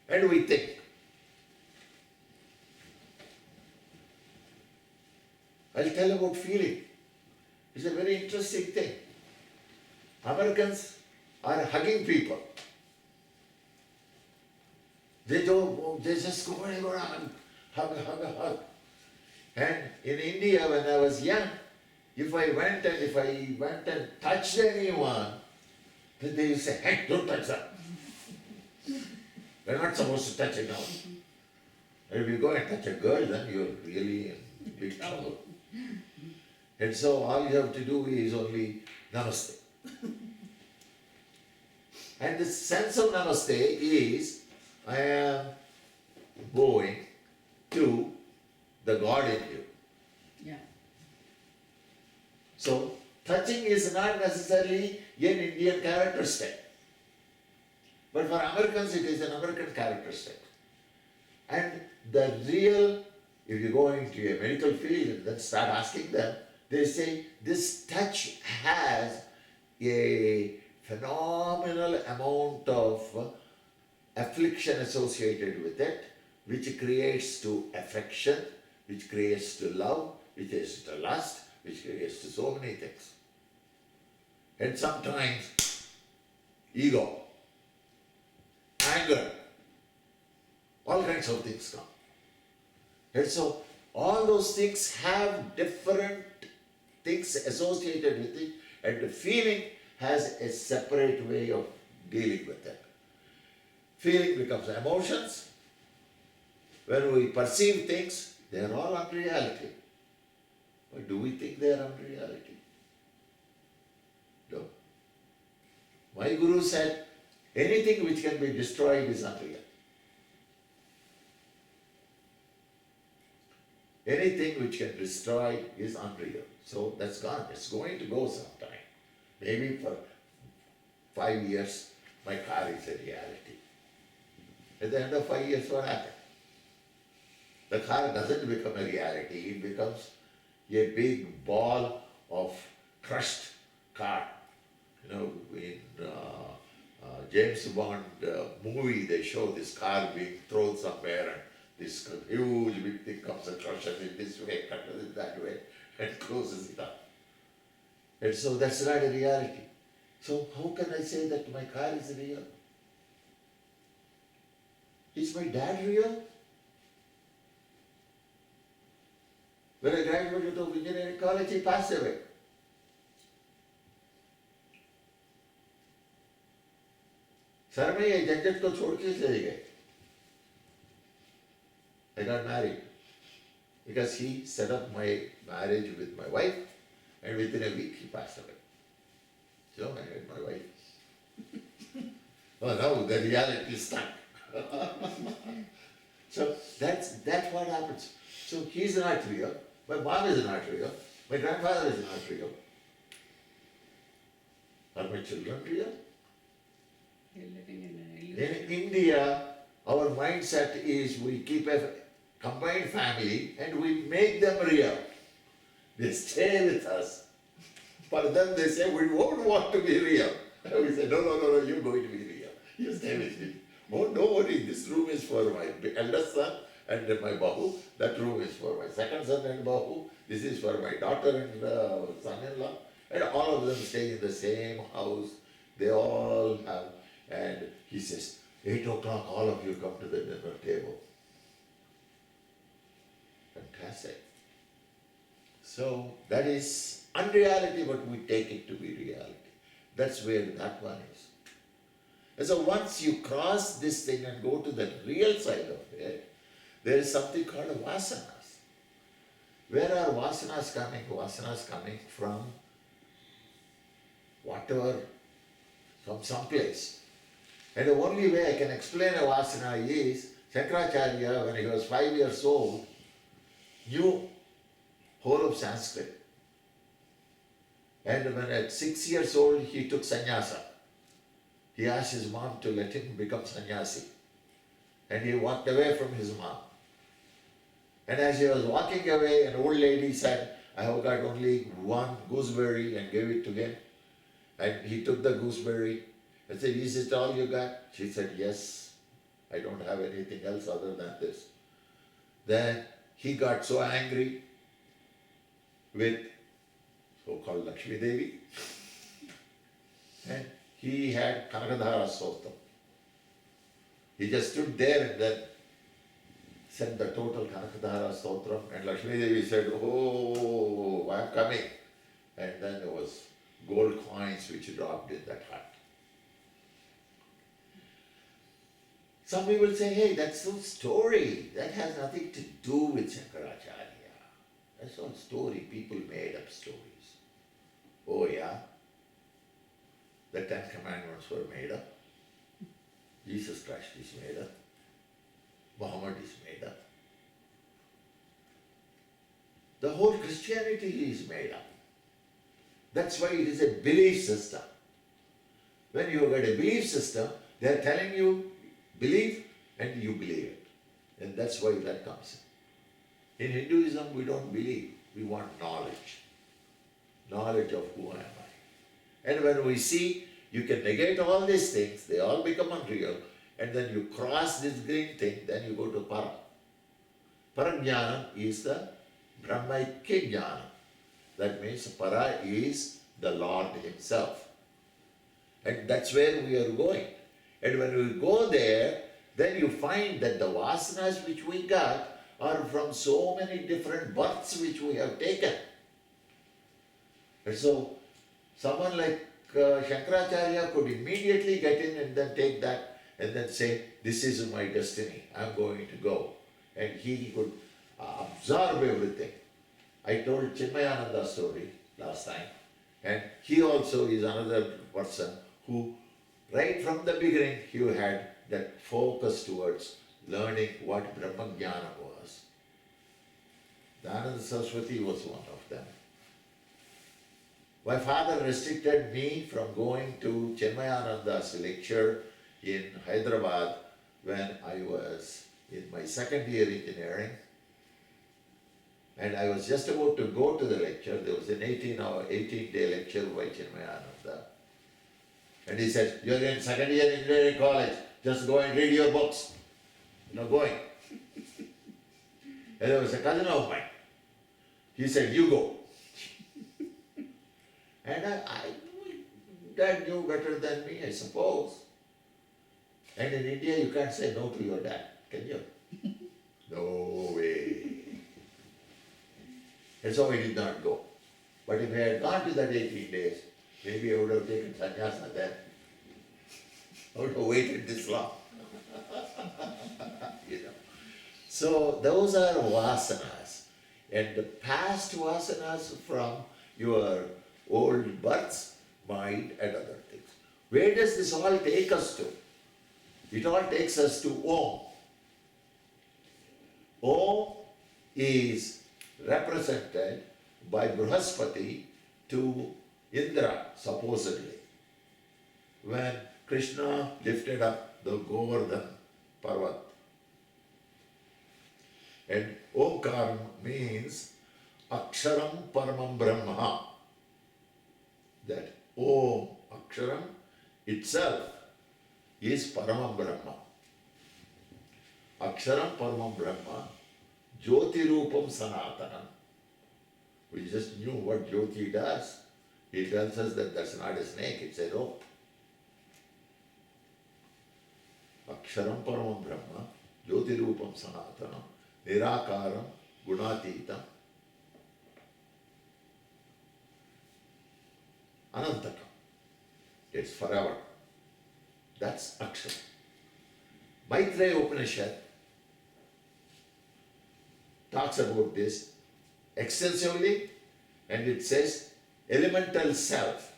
and we think. I'll tell about feeling. It's a very interesting thing. Americans are hugging people. They just go and hug. And in India, when I was young, if I went and touched anyone, then they would say, hey, don't touch that. We're not supposed to touch it now. And if you go and touch a girl, then you're really in big trouble. And so all you have to do is only namaste. And the sense of namaste is, I am going to the God in you. Yeah. So touching is is not necessarily an Indian characteristic. But for Americans, it is an American characteristic. And the real, if you go into a medical field and then start asking them, they say this touch has a phenomenal amount of affliction associated with it, which creates to affection, which creates to love, which creates to lust, which creates to so many things. And sometimes ego, anger, all kinds of things come. And so all those things have different things associated with it, and the feeling has a separate way of dealing with it. Feeling becomes emotions. When we perceive things, they are all unreality. But do we think they are unreality? No. My guru said, anything which can be destroyed is unreal. Anything which can destroy is unreal. So that's gone. It's going to go sometime. Maybe for 5 years, my car is a reality. At the end of 5 years, what happened? The car doesn't become a reality. It becomes a big ball of crushed car. You know, in James Bond movie, they show this car being thrown somewhere and this huge big thing comes and crushes it this way, crushes it that way, and closes it up. And so that's not a reality. So how can I say that my car is real? Is my dad real? When I graduated from engineering college, he passed away. Sir मैं ये झंझट को छोड़ के चले गए. I got married because he set up my marriage with my wife, and within a week he passed away. So I had my wife. Oh no, the reality is stuck. So that's what happens. So he's not real. My mom is not real. My grandfather is not real. Are my children real? You're living in an In illusion. India, our mindset is we keep a combined family and we make them real. They stay with us. But then they say, we won't want to be real. And we say, no, you're going to be real. You stay with me. Oh, don't worry, this room is for my eldest son and my bahu. That room is for my second son and bahu. This is for my daughter and son-in-law. And all of them stay in the same house. They all have, and he says, 8 o'clock, all of you come to the dinner table. Fantastic. So that is unreality, but we take it to be reality. That's where that one is. And so once you cross this thing and go to the real side of it, there is something called vasanas. Where are vasanas coming? Vasanas coming from whatever, from some place. And the only way I can explain a vasana is, Shankaracharya, when he was 5 years old, knew whole of Sanskrit. And when at 6 years old, he took sannyasa. He asked his mom to let him become sannyasi. And he walked away from his mom. And as he was walking away, an old lady said, I have got only one gooseberry, and gave it to him. And he took the gooseberry and said, is it all you got? She said, yes, I don't have anything else other than this. Then he got so angry with so-called Lakshmi Devi, and he had Kanakadhara Stotram. He just stood there and then said the total Kanakadhara Stotram, and Lakshmi Devi said, oh, I'm coming. And then there was gold coins which dropped in that hut. Some people say, hey, that's some story. That has nothing to do with Shankaracharya. That's all story. People made up stories. Oh yeah? The 10 Commandments were made up. Jesus Christ is made up. Muhammad is made up. The whole Christianity is made up. That's why it is a belief system. When you get a belief system, they are telling you believe and you believe it. And that's why that comes in. In Hinduism, we don't believe, we want knowledge. Knowledge of who am I. And when we see you can negate all these things, they all become unreal, and then you cross this green thing, then you go to Para. Parajnanam is the Brahmaikya Jnana. That means Para is the Lord Himself. And that's where we are going. And when we go there, then you find that the vasanas which we got are from so many different births which we have taken. And so, someone like Shankaracharya could immediately get in and then take that and then say, this is my destiny, I'm going to go. And he could absorb everything. I told Chinmayananda's story last time, and he also is another person who, right from the beginning, he had that focus towards learning what Brahmajnana was. Dhananda Saraswati was one of them. My father restricted me from going to Chinmayananda's lecture in Hyderabad when I was in my second year engineering. And I was just about to go to the lecture. There was an 18-day lecture by Chinmayananda. And he said, you're in second year engineering college, just go and read your books. You're not going. And there was a cousin of mine. He said, you go. And Dad knew better than me, I suppose. And in India, you can't say no to your dad, can you? No way. And so I did not go. But if I had gone to that 18 days, maybe I would have taken sannyasa then. I would have waited this long. You know. So those are vasanas. And the past vasanas from your old births, mind and other things. Where does this all take us to? It all takes us to Om. Om is represented by Brihaspati to Indra, supposedly. When Krishna lifted up the Govardhan Parvat. And Omkar means Aksharam Paramam Brahma. That Om Aksharam itself is Paramam Brahma. Aksharam Paramam Brahma, Jyoti Rupam Sanatana. We just knew what Jyoti does. He tells us that that's not a snake, it's a rope. Aksharam Paramam Brahma, Jyoti Rupam Sanatana, Nirakaram Gunatitam, Anantakam. It's forever. That's Akshara. Maitreya Upanishad talks about this extensively, and it says elemental self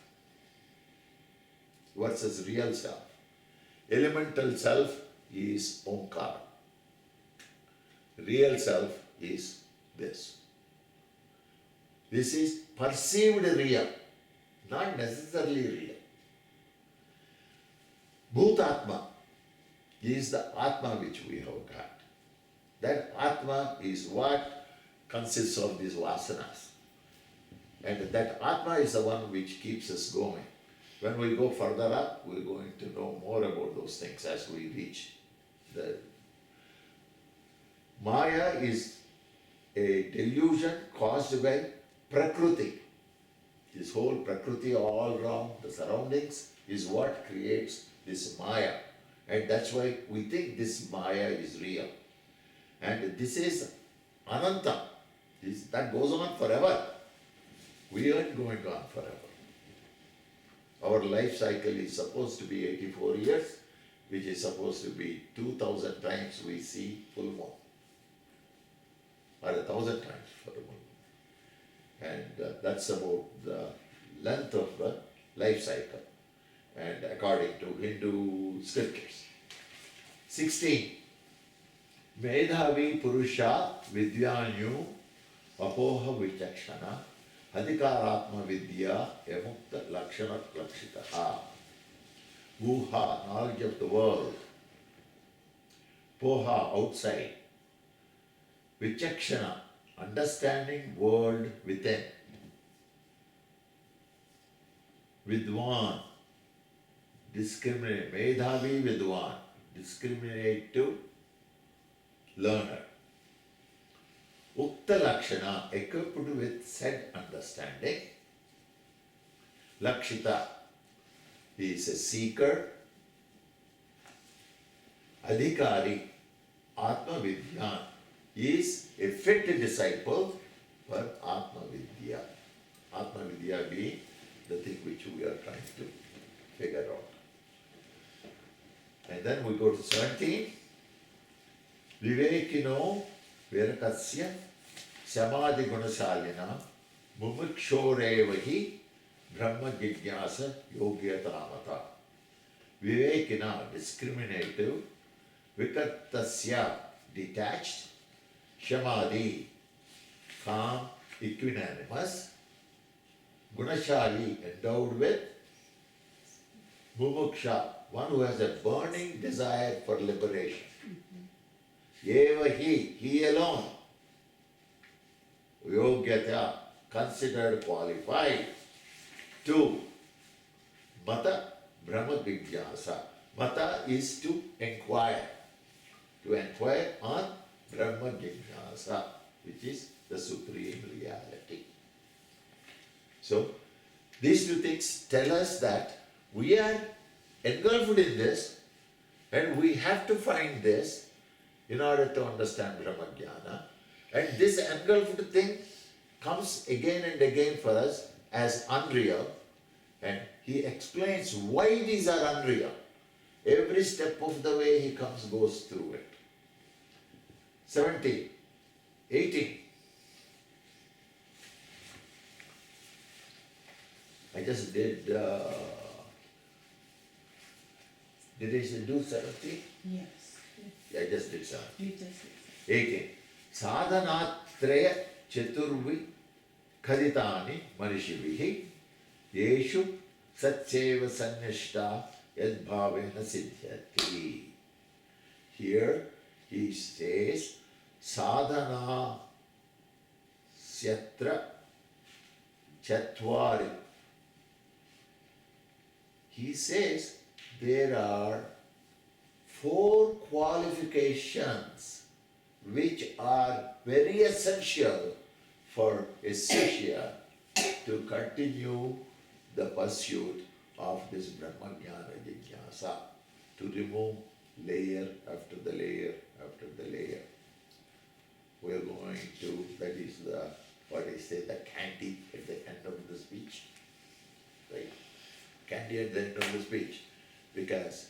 versus real self. Elemental self is Omkara. Real self is this. This is perceived real, not necessarily real. Bhutatma is the Atma which we have got. That Atma is what consists of these vasanas. And that Atma is the one which keeps us going. When we go further up, we're going to know more about those things as we reach the... Maya is a delusion caused by Prakriti. This whole Prakriti all around the surroundings is what creates this Maya. And that's why we think this Maya is real. And this is Ananta. That goes on forever. We aren't going on forever. Our life cycle is supposed to be 84 years, which is supposed to be 2,000 times we see full moon. Or 1,000 times full moon. And that's about the length of the life cycle. And according to Hindu scriptures. 16. Medhavi Purusha Vidyanyu Apoha Vichakshana Adhikaratma vidya yamukta lakshana lakshitaha. Guha, knowledge of the world. Poha, outside. Vichakshana, understanding world within. Vidwan, discriminate. Medhavi vidwan, discriminative learner. Ukta lakshana, equipped with said understanding. Lakshita, he is a seeker. Adhikari, Atma Vidyan, is a fit disciple for Atma Vidya. Atma Vidya being the thing which we are trying to figure out. And then we go to 17. Vivekino Virakasya Samadhi Gunasalina Mumukshorevahi Brahma Jigyasa Yogyatamata. Vivekina, discriminative. Vikattasya, detached. Samadhi, calm, equanimous. Gunashali, endowed with. Mumuksha, one who has a burning desire for liberation. Eva he alone. Yogyata, considered qualified. 2. Mata Brahma Jigyasa. Mata is to inquire. To inquire on Brahma Jigyasa, which is the supreme reality. So, these two things tell us that we are engulfed in this and we have to find this in order to understand Brahma Jnana. And this engulfed thing comes again and again for us as unreal, and he explains why these are unreal. Every step of the way he goes through it. 17, 18. I just did I do 17? Yes. I just did 17. You just 18. Sadhanatraya chaturvi khaditani manishivihi yeshu satseva sannishta yadbhavena siddhyati. Here he says sadhana syatra chatvari. He says there are 4 qualifications which are very essential for a Shishya to continue the pursuit of this Brahma Jnana Jigyasa, to remove layer after the layer after the layer. We are going to, that is the, what I say, the candy at the end of the speech. Right? Candy at the end of the speech. Because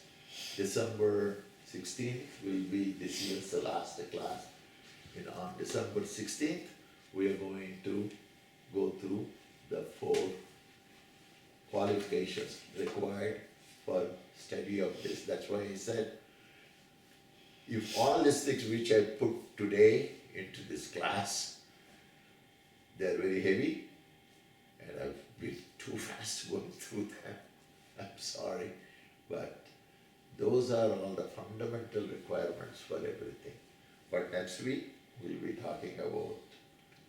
December 16th will be this year's last class. And on December 16th, we are going to go through the 4 qualifications required for study of this. That's why I said, if all these things which I put today into this class, they are very heavy, and I've been too fast going through them. I'm sorry, but those are all the fundamental requirements for everything. But next week, we'll be talking about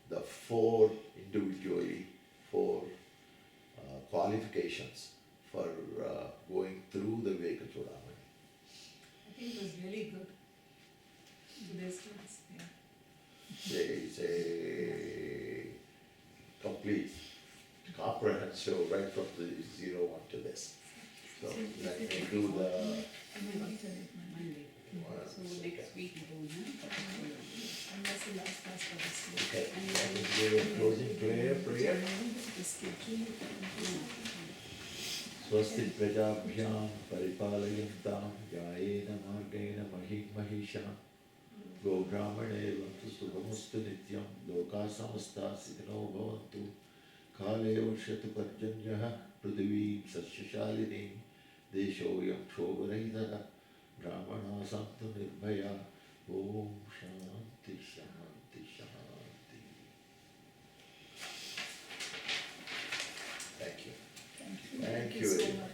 the 4 individually, 4 qualifications for going through the Viveka Chudamani. I think it was really good. Today's class, yeah. It's a complete, comprehensive, right from the 0 1 to this. So let me do the. Monday. So next week we don't have. And that's the last class for this week. Okay, And let me do a closing prayer. the schedule. Swasti prajabhyam paripalayantam yayena margena mahisha go brahmane vantu subhamustu nityam loka samasta siddhino bhavantu kale urshatu parjanyah prithvi sasyashalini deshoyam kshovarahitara brahmana santu nirbhaya om shanti shanti shanti. Thank you you so very much.